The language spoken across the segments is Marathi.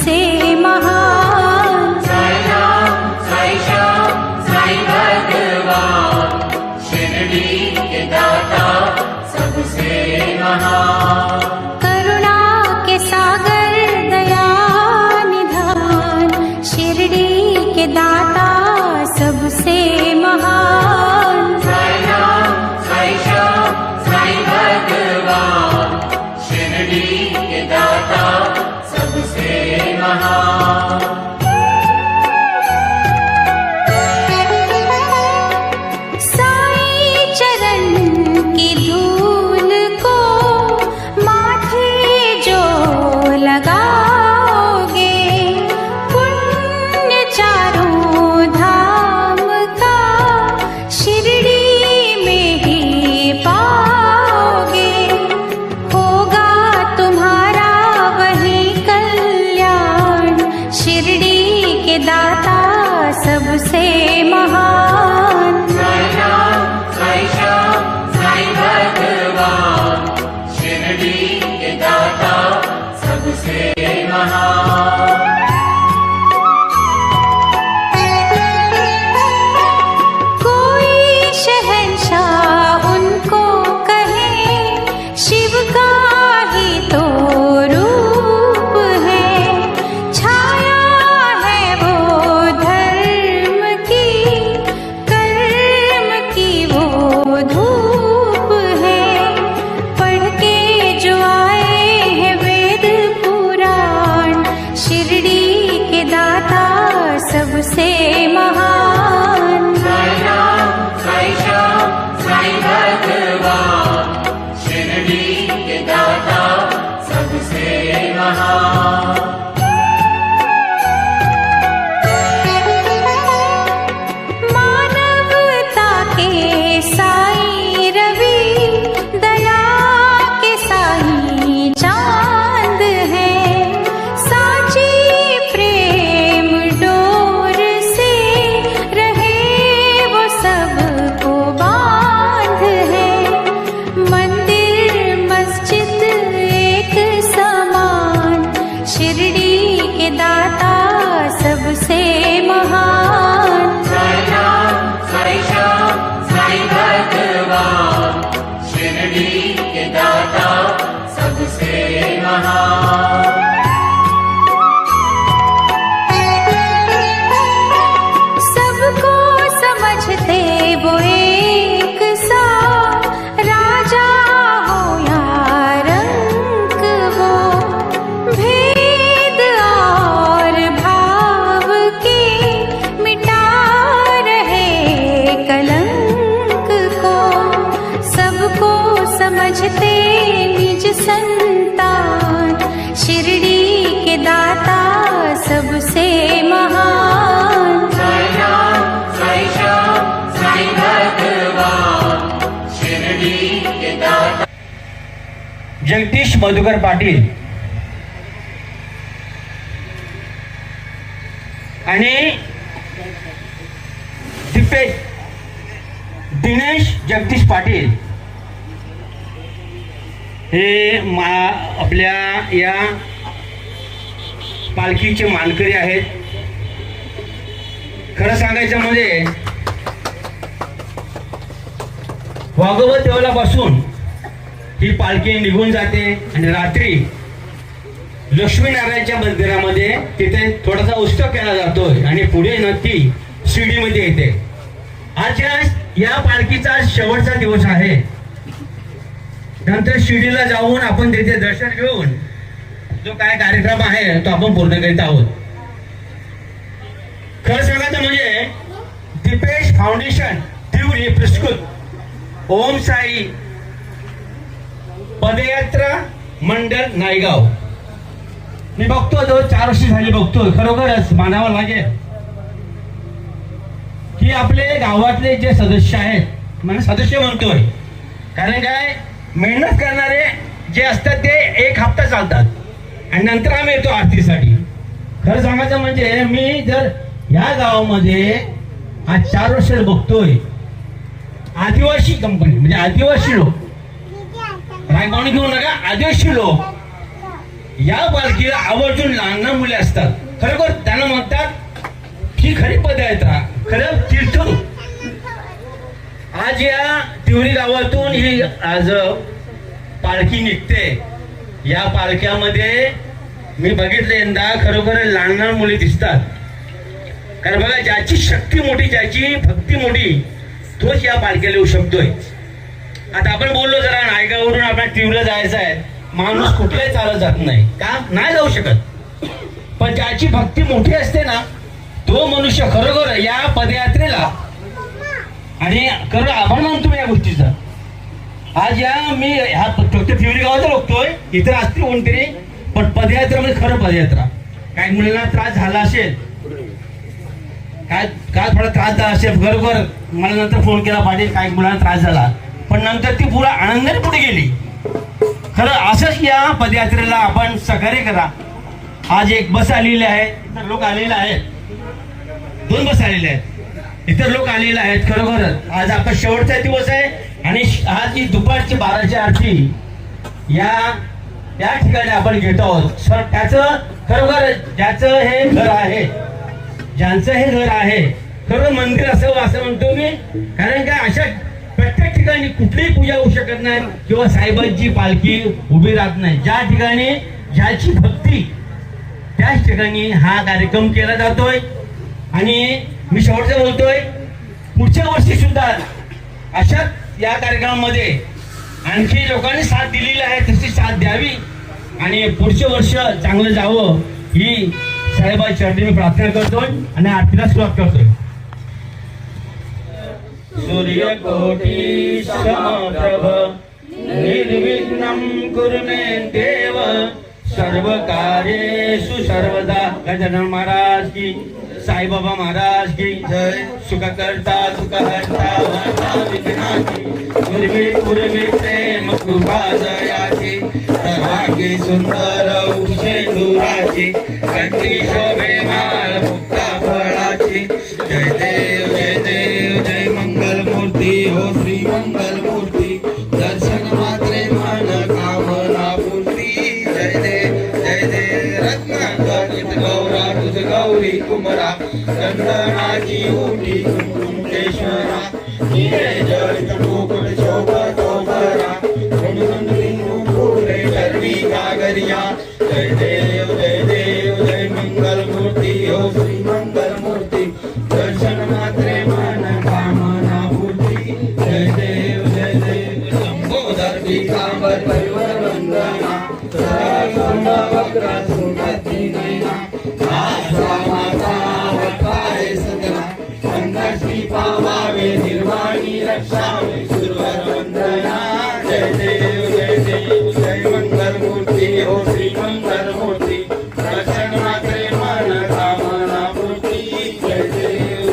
सबसे महान। साई राम साई श्याम साई भगवान, शिरडी के दाता सबसे महान। करुणा के सागर दया निधान, शिरडी के दाता सबसे महान। साई राम साई श्याम साई भगवान, शिरडी के दाता सबसे महान। साई चरण की धूल को माथे जो लगाओगे, पुण्य चारों धाम का शिरडी में ही पाओगे। होगा तुम्हारा वही कल्याण, शिरडी के दाता सबसे महान। साई राम साई श्याम साई भगवान, शिरडी के दाता सबसे महान। कोई शहंशाह उनको कहे, शिव का ही तो रूप है। छाया है वो धर्म की, कर्म की वो धूप है। पढ़ के जो आए हैं वेद पुराण, शिरडी के दाता सबसे महान। साई राम साई श्याम साई भगवान, शिरडी के दाता सबसे महान। मानवता के साई रवि, दया के साई चांद है। साची प्रेम डोर से रहे वो सबको बांध है। मंदिर मस्जिद एक समान, शिरडी के दाता सबसे महान। साई राम साई श्याम साई भगवान, शिरडी के दाता सबसे महान। सबको समझते वो एक सा, राजा हो या रंक वो। भेद और भाव के मिटा रहे कलंक को। सबको समझते निज संतान, शिरडी के दाता सबसे महान। साई राम साई श्याम साई भगवान, शिरडी के दाता। जगदीश मधुकर पाटील आणि दिनेश जगदीश पाटील हे आपल्या या पालखीचे मानकरी आहेत. खरं सांगायचं म्हणजे वाघोबा देवलापासून ही पालखी निघून जाते आणि रात्री लक्ष्मीनारायणच्या मंदिरामध्ये तिथे थोडासा उत्सव केला जातोय आणि पुढे नक्की शिर्डीमध्ये येते. आज या पालखीचा शेवटचा दिवस आहे. नंतर शिर्डीला जाऊन आपण तिथे दर्शन घेऊन जो काय कार्यक्रम आहे तो आपण पूर्ण करीत आहोत. खरं सांगायचं म्हणजे दीपेश फाउंडेशन तिवरी पुरस्कृत ओम साई पदयात्रा मंडळ नायगाव मी बघतो तो 4 वर्ष झाली बघतोय. खरोखरच मानावं लागेल की आपले गावातले जे सदस्य आहेत, म्हणजे सदस्य म्हणतोय कारण काय मेहनत करणारे जे असतात ते 1 हप्ता चालतात आणि नंतर आम्ही येतो आरतीसाठी. खरं सांगायचं म्हणजे मी जर या गावामध्ये आज 4 वर्ष बघतोय आदिवासी कंपनी म्हणजे आदिवासी लोक रायगॉन घेऊ नका, आदिवासी लोक या पालखीला आवर्जून लहान लहान मुले असतात. खरोखर त्यांना म्हणतात ही खरी पदयात्रा, खरं तीर्थरूप. आज या तिवरी गावातून ही आज पालखी निघते. या पालख्यामध्ये मी बघितले यंदा खरोखर लहान लहान मुली दिसतात. कारण बघा, ज्याची शक्ती मोठी, ज्याची भक्ती मोठी, तोच या पालख्याला येऊ शकतोय. आता आपण बोललो जरा नायगावरून आपल्याला तीव्र जायचं आहे, माणूस कुठेही चालत जात नाही का, नाही जाऊ शकत. पण ज्याची भक्ती मोठी असते ना, तो मनुष्य खरोखर या पदयात्रेला, आणि खरं आभार मानतो मी या गोष्टीचा. आज या मी ह्या फक्त तिवरी गावाचा बघतोय, इतर असतील कोणतरी, पण पदयात्रा म्हणजे खरं पदयात्रा. काही मुलांना त्रास झाला असेल, काय थोडा त्रास झाला असेल, बरोबर मला नंतर फोन केला पाटील काही मुलांना त्रास झाला, पण नंतर ती पुरा आनंदाने पुढे गेली. खरं असंच या पदयात्रेला आपण सहकार्य करा. आज एक बस आलेली आहे, इतर लोक आलेले आहेत, 2 बस आलेले आहेत, इतर लोक आलेले आहेत. खरोखरच आज आपण शेवटचा दिवस आहे आणि आज ही दुपारची 12ची आरती या ठिकाणी आपण घेतो आहोत. सर त्याचं खरोखर ज्याचं हे घर आहे, ज्यांचं हे घर आहे, खरं मंदिर असावं असं म्हणतो मी. कारण काय, अशा प्रत्येक ठिकाणी कुठलीही पूजा होऊ शकत नाही किंवा साहेबांची पालखी उभी राहत नाही. ज्या ठिकाणी ज्याची भक्ती, त्याच ठिकाणी हा कार्यक्रम केला जातोय. आणि मी शेवटचं बोलतोय, पुढच्या वर्षी सुद्धा अशाच या कार्यक्रमामध्ये आणखी लोकांनी साथ दिलेली आहे, तशी साथ द्यावी आणि पुढचे वर्ष चांगलं जावं ही साहेबांची चरणी मी प्रार्थना करतोय आणि आरतीला सुरुवात करतोय. सूर्यकोटी समप्रभ निर्विघ्नं कुरु मे देव सर्व कार्येषु सर्वदा. गजानन महाराज की, साईबाबा महाराज की जय. सुखकर्ता सुखहर्ता वार्ता विघ्नाची, पूर्वी प्रेम कृपा दयाची, सर्वांगी सुंदर उशेंदुराची, कंठी शोभे माळ मुक्ता फळाची. जय देव जय देव जय मंगल मूर्ती हो श्री मंगल मूर्ती, दर्शन मात्रे मन कामना पूर्ती. जय देव रत्नाकरित गौरा तुझ गौरी कुमरा, चंदनाची ओटी कुंकुमेश्वरा, हिरे जडित मुकुट शोभतो भरा, गुणगुंजू फुले चरणी गागरिया. जय देव जय मंगल मूर्ती हो श्री मंगल मूर्ती, दर्शन मात्रे मन कामना पूर्ती. जय देव लंबोदर पीतांबर परिवर वंदना, सदा वक्र सुमती नयना, आशा माता वकारे सदना, संकष्टी पावावे निर्वाणी रक्षावे सुरवर वंदना. जय देव जय मंगल मूर्ती हो श्री मंगल मूर्ती, दर्शन मात्रे मन कामना पूर्ती. जय देव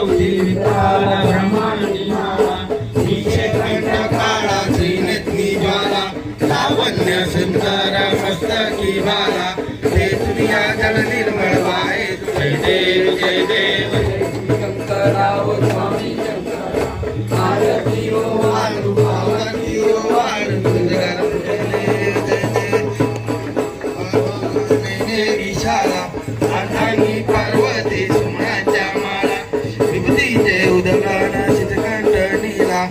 विठाल ब्रह्मांडी माला, नीचे कंठ काळा श्रीनेत्री ज्वाला, लावण्य सुंदर मस्तकी भाला, तेजरिया जल निर्मळ वाहे. जय देव शंकराव स्वामी शंकरा, आरती ओ वाळू आरती ओ वाळू, विशाला आठांगी पार्वती सुमनाच्या माळा, विभूतीचे उदगाना चितकंठ नीला,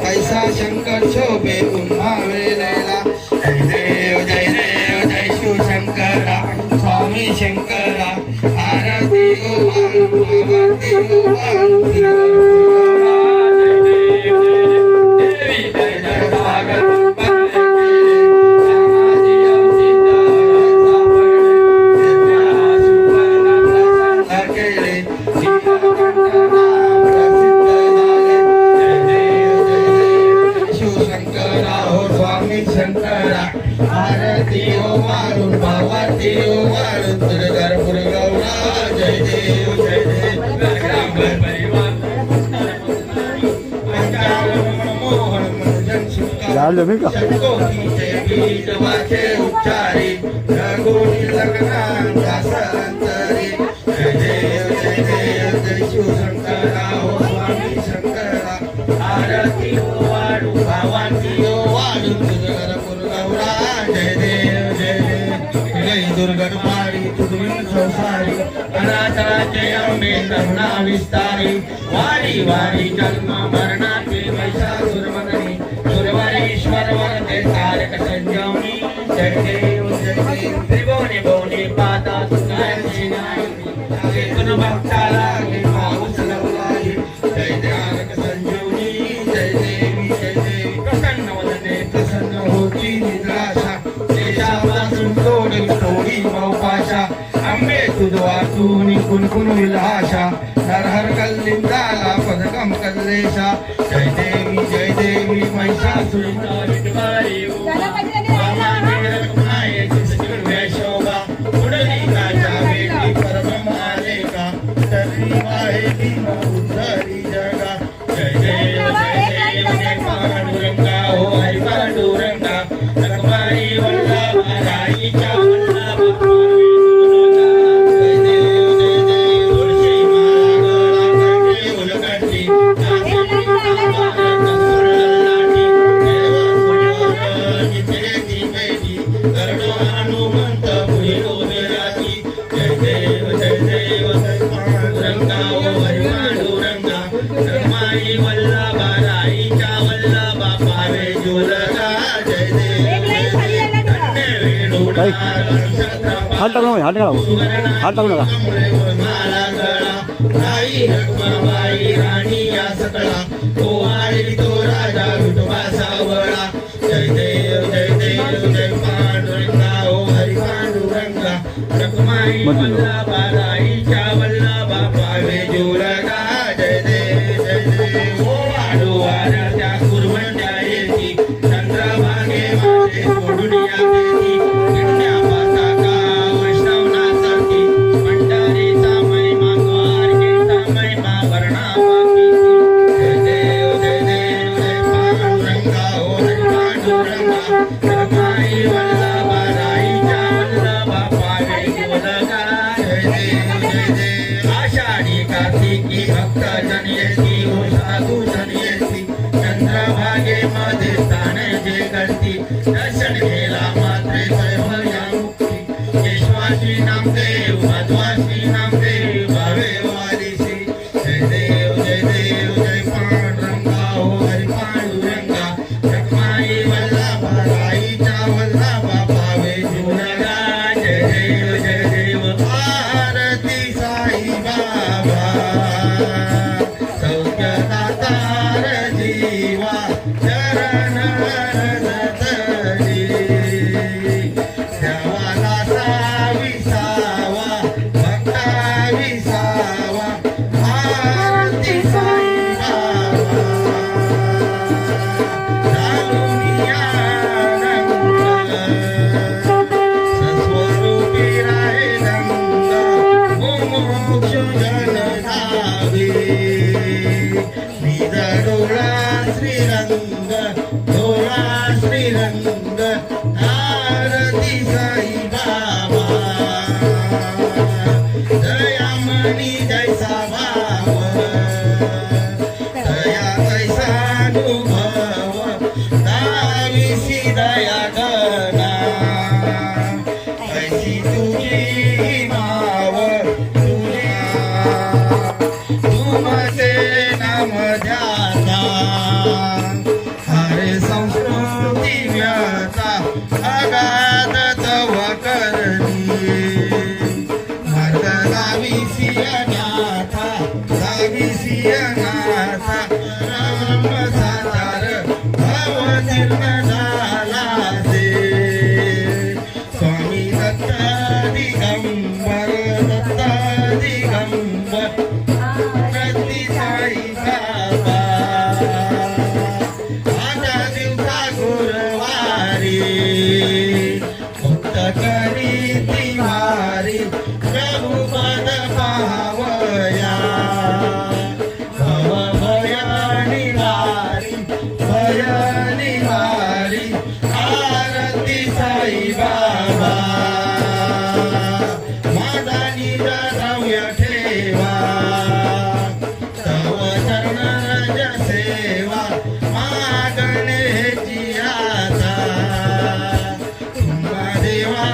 ऐसा शंकर शोभे पुन्हा वेलेला. जय देव जय शिवशंकरा स्वामी शंकरा, आरती ओ वाळू आरती ओ वाळू. देवी जय जय भागवत शंकरा, आरती ओ वाळू भावाती ओ वाळू, तुझगर पुरगौरा. जय देव परिवार मोहन मनोजन गीत वाचे उच्चारी, रघुनी लग्नांचा संतरी. जय देव जय शिवशंकरा हो स्वामी शंकरा, आरती ओ वाळू भावाती ओ वाळू, तुझगर पुरगौरा. जय देव दुर्गट पारी तुझी संसारी अनाथाचे अंबे करुणा विस्तारी वारी वारी जन्म मरणाचे महिषासुरमर्दिनी सुरवरेश्वर वरते तारक संजीवनी जय देव त्रिभुवनी भुवनी पाता सुखाची नायकी तुन भक्ताला घे पाऊस लवलाही जय तारक संजीवनी जय देवी प्रसन्न वदने प्रसन्न होती निद्राशा देशापासून तोडी मौपाशा अंबे तुझवा तूनी कुणकुण विलाशा नरहर कल्लिंदाला पदकम कल्लेशा जय देवी महिषासुरमर्दिनी विटवारी शोभा पुंडलिकाच्या बेटी परब्रह्मालेका तरी वाहेली उद्धरी जगा जय देव पांडुरंगा हो हरी पांडुरंगा रखमाई वल्लभा राईच्या वल्लभा जय देव तुळशी माला गळा उलगडली हनुमंत पुढे उभेराची जय देव पांडुरंगा ओ हरी पांडुरंगा रखमाई वल्लभा राईच्या वल्लभा पावे जोलगा जय देव धन्य वेणुडा हात टाकू नका माला गळा राई रखमाबाई राणी या सकळा तो आळी तो राजा विठोबा सावळा जय देव जय पांडुरंगा ओ हरी पांडुरंगा रखमाई वल्लभा राईच्या वल्लभा पावे जोलगा जय देव ओ वाडूवाऱ्या त्या कुरवंड्या येती चंद्रभागे माझे सोडून या बेटी किडण्या पाताका वैष्णव नाचती भंडारीचा महिमा द्वारकेचा महिमा वर्णावाकी जय देव पांडुरंगा ओ हरी पांडुरंगा रखमाई वल्लभा राईच्या वल्लभा पावे जोलगा जय देव आषाढी कार्तिकी भक्त जन येती ओ साधू जन येती चंद्रभागे मध्ये स्थान जे करती दर्शन घेला मात्रे भया मुक्ती केशवाची नामदेव माधवाची नामदेव भावे वारीसी जय देव पांडुरंगा ओ हरी पांडुरंगा रखमाई वल्लभा राईच्या वल्लभा पावे जोलगा जय देव आरती साई बाबा सौख्यदातार जीवा चरण रजतरी देवाला साविसावा भक्ता विसावा आरती साई बाबा जाणूनिया रंग सस्वरूपी राहे रंग मोक्ष जन धावे निज डोळा श्रीरंग आरती साई बाबा दयामणी जैसा भाव दया कैसा अनुभव दाविसी दया गणा ऐसी तुझी नाव तुमचे नाम ध्याता हरे संस्कृती व्याता अगाध तव करणी मार्ग लाविसी अनाथा ब्रह्म साचार भवतीर्ण झाला से स्वामी दत्त दिगंबर प्रति साई बाबा आजा दिवसा गुरुवारी मुक्त करी तिवारी प्रभु पद पावया भय निवारी आरती साई बाबा माझा निज द्रव्य ठेवा तव चरण रज सेवा मागणे आता तुम्हा देवा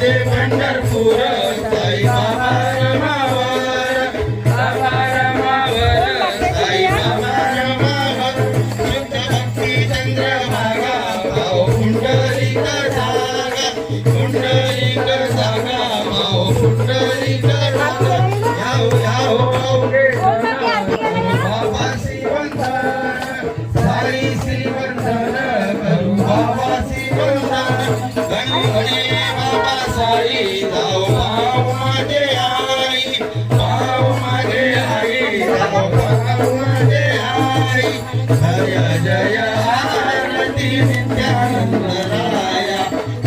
माझे पंढरपूर साई बाबा रमावर बाबा रमावर साई बाबा रमावर शुद्ध भक्ती चंद्रभागा भाऊ पुंडलिक जागा पुंडलिक जागा भाऊ पुंडलिक जागा याव याव पावले बाबा श्रीवंदन साई श्रीवंदन करू बाबा श्रीवंदन गणी गणी बाबा साई जाओ भाव माझे आई भाव माझे आई जाओ भाव माझे आई जय जय आरती नित्यानंद राया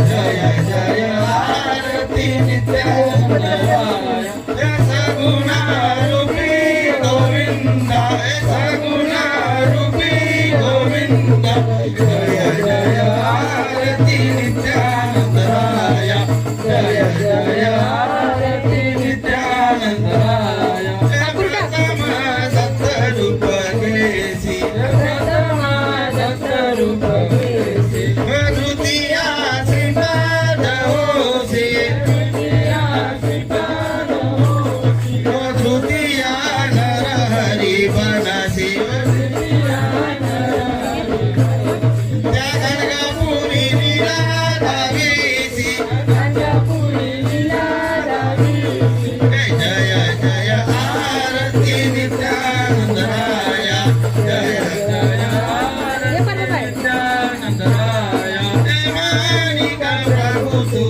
जय जय आरती नित्यानंद राया सगुणा रूपी गोविंद सगुणा रूपी गोविंद जय जय आरती नित्यानंद राया जय जय आरती नित्यानंद राया प्रथम सत्तरूप केसी प्रथम सत्तरूप केसी तृतीया श्रीपाद होसी तृतीया श्रीपाद होसी तृतीया नर हरी बनसी त्या गणगापुरी लीला धावीसी जय जय आरती नित्यानंद राया जय जय आरती नित्यानंद राया मानिका प्रभु तू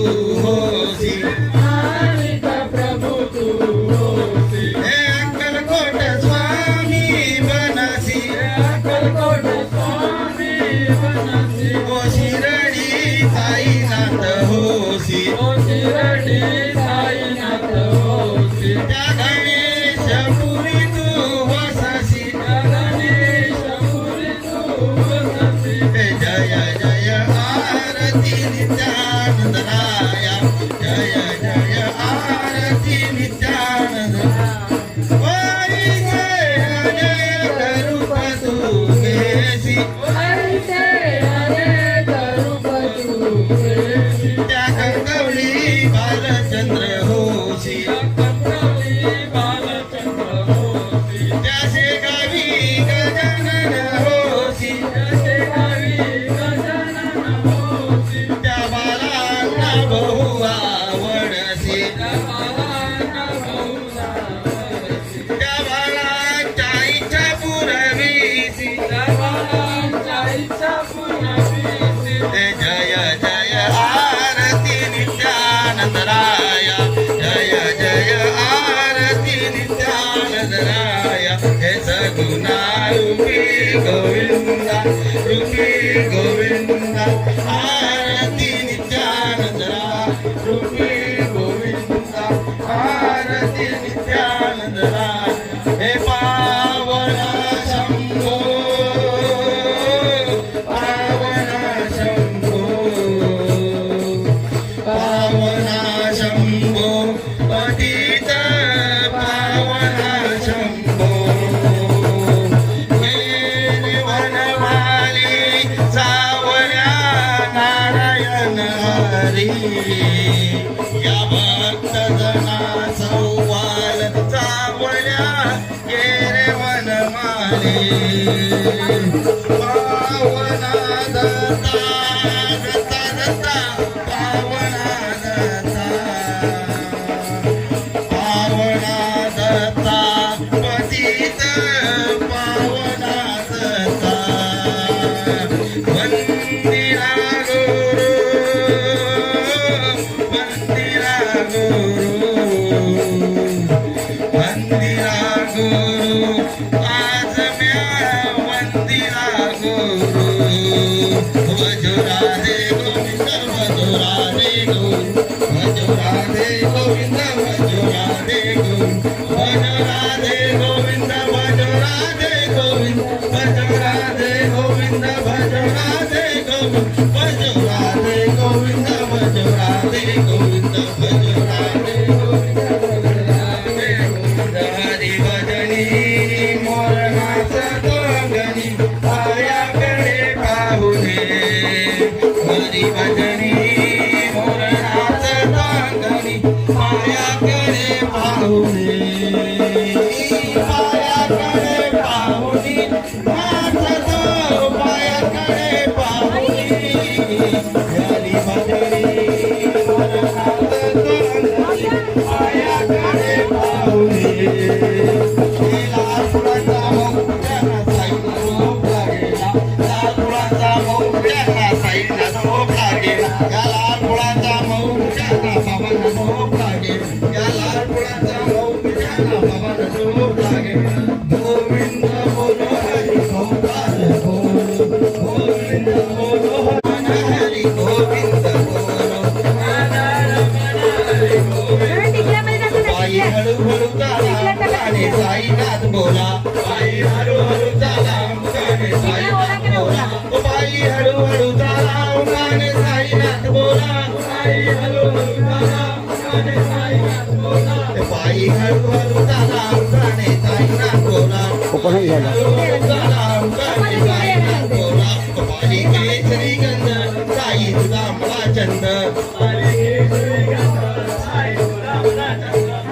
होसी मानिका प्रभु तू होसी अक्कलकोट स्वामी बनसी अक्कलकोट स्वामी बनसी ओ शिरडी साईनाथ होसी ओ शिरडी साईनाथ होसी त्या गणेशपुरी तू वससी त्या गणेशपुरी तू वससी जय जय आरती नित्यानंद राया जय जय आरती नित्यानंद वारी जय रूप तू केसी त्या कंकवली बालचंद्र होसी त्या शेगावी गजानन होसी त्या बालांना बहु आवडसी त्या बालांच्या इच्छा पुरवीसी जय जय आरती नित्यानंद राया जय जय आरती नित्यानंद राया हे सगुणा रूपी गोविंदा रूपी गोविंदा आरती नित्यानंद राया रूपी गोविंदा आरती नित्यानंद राया हे पावना शंभो पावना शंभो पावना शंभो पतित पावना शंभो हे वनमाली सावल्या नारायण हरी या भक्त जना सौवाल सावल्या गेरे वनमाली पावना दत्ता दत्ता दत्ता पावना दत्ता पावना दत्ता पतित पावना दत्ता वंदिरा गुरु वंदिरा गुरु वंदिरा गुरु आज म्या वंदिरा गुरु वजुराधे गोविंद वजुराधे गोविंद वजुराधे गोविंद वजुराधे गोविंद वजुराधे गोविंद वजुराधे गोविंद वजुराधे गोविंद वजुराधे गोविंद वजुराधे गोविंद वजुराधे गोविंद वजुराधे गोविंद वजुराधे गोविंद हरी भजनी मोरनाच गणी पायाकडे पाहुने हरी नाही घ्यायला कपाली केसरी गंध साई तुझा मला चंद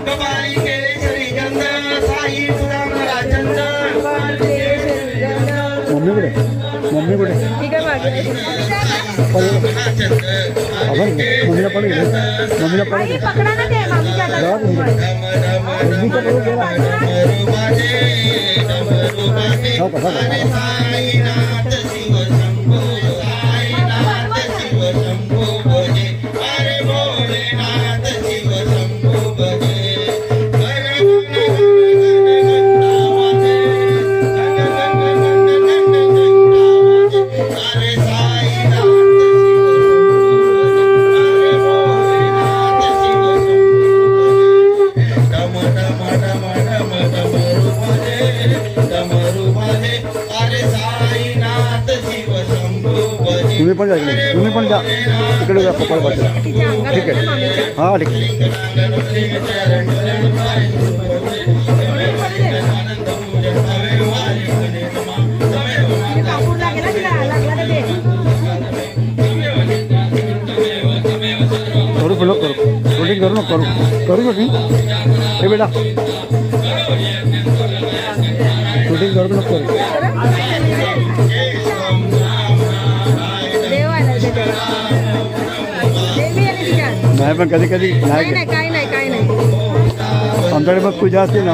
कपाली केसरी गंध साई तुझा मला चंद मम्मी कुठे मम्मी कुठे मम्मीला पडे मम्मीला पडे पकडा ना ते मामीच्या हातात. मम्मीचा पडे गेला हो का साईनाथ शिव शंभो साईनाथ शिव शंभो भजे अरे भोलेनाथ शिव शंभो भजे अरे साईनाथ शिव डम डम डम डम डमरू भजे अरे साईनाथ शिव शंभो भजे तुम्ही पण जा इकडे तुम्ही पण जा इकडे जा पप्पा बस ठीक आहे हां ठीक आहे कापूरला गेला तिला लागला तर ते. करू फुलं करू शूटिंग करू नको करू शूटिंग हे बेटा शूटिंग करू नको करू देव आला ते देव. देवी आली तिच्यात. नाही पण कधी कधी काय नाही नाही काय नाही काय नाही. आमच्याकडे मग पूजा असते ना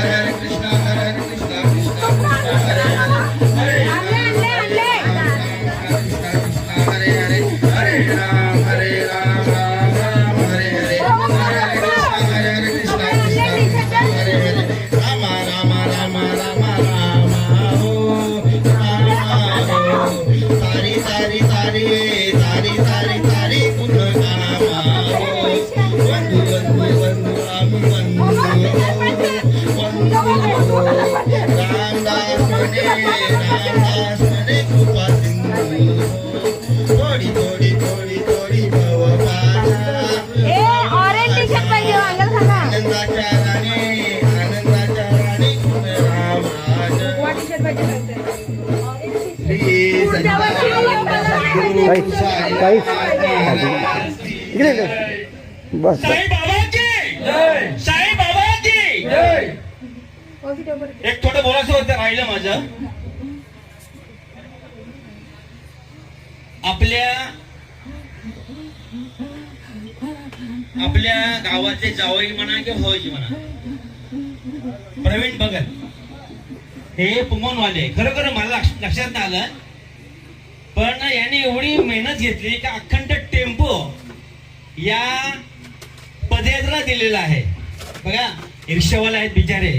हरे कृष्णा कृष्णा आणले आणले आणले. हरे हरे हरे राम राम राम हरे हरे हरे कृष्णा कृष्णा हरे हरे राम राम राम राम राम हो राम हो सारी सारी सारी सारी सारी सारी पुन्हा राम हो बंधू बंधू बंधू राम बंधू रामदास म्हणे कृपा सिंधू थोडी थोडी थोडी थोडी भव माझा ए ऑरेंज टी शर्ट पाहिजे अंगल सांगा. आनंदाच्या राणी गुण रामाज वा टी शर्ट पाहिजे. श्री काही काही इकडे इकडे. बस साई बाबाची साई बाबाची एक थोडं बोलायचं होतं राहिलं माझं. आपल्या गावातले जावई म्हणा किंवा भाऊजी म्हणा प्रवीण भगत हे पुमनवाले खरोखर मला लक्षात नाही आलं पण याने एवढी मेहनत घेतली की अखंड टेम्पो या पदयात्रा दिलेला आहे. बघा रिक्षावाला आहेत बिचारे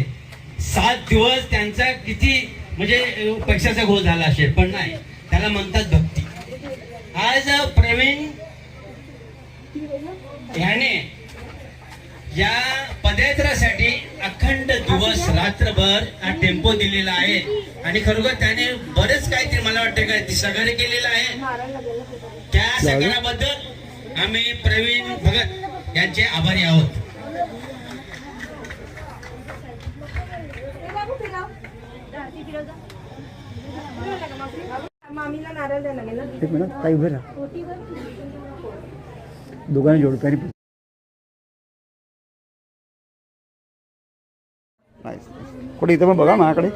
7 दिवस त्यांचा किती म्हणजे पैशाचा घोळ झाला असेल पण नाही त्याला म्हणतात भक्ती. आज प्रवीण ह्याने या पदयात्रासाठी अखंड दिवस रात्रभर हा टेम्पो दिलेला आहे आणि खरोखर त्याने बरेच काहीतरी मला वाटतं काय ती सहकार्य केलेलं आहे. त्या सहकार्याबद्दल आम्ही प्रवीण भगत यांचे आभारी आहोत. मामीला नारळ द्यायला लागेल ना. एक मिनिट काही उभे राहा दोघांनी जोडप्याने कुठे इथं पण बघा माझ्याकडे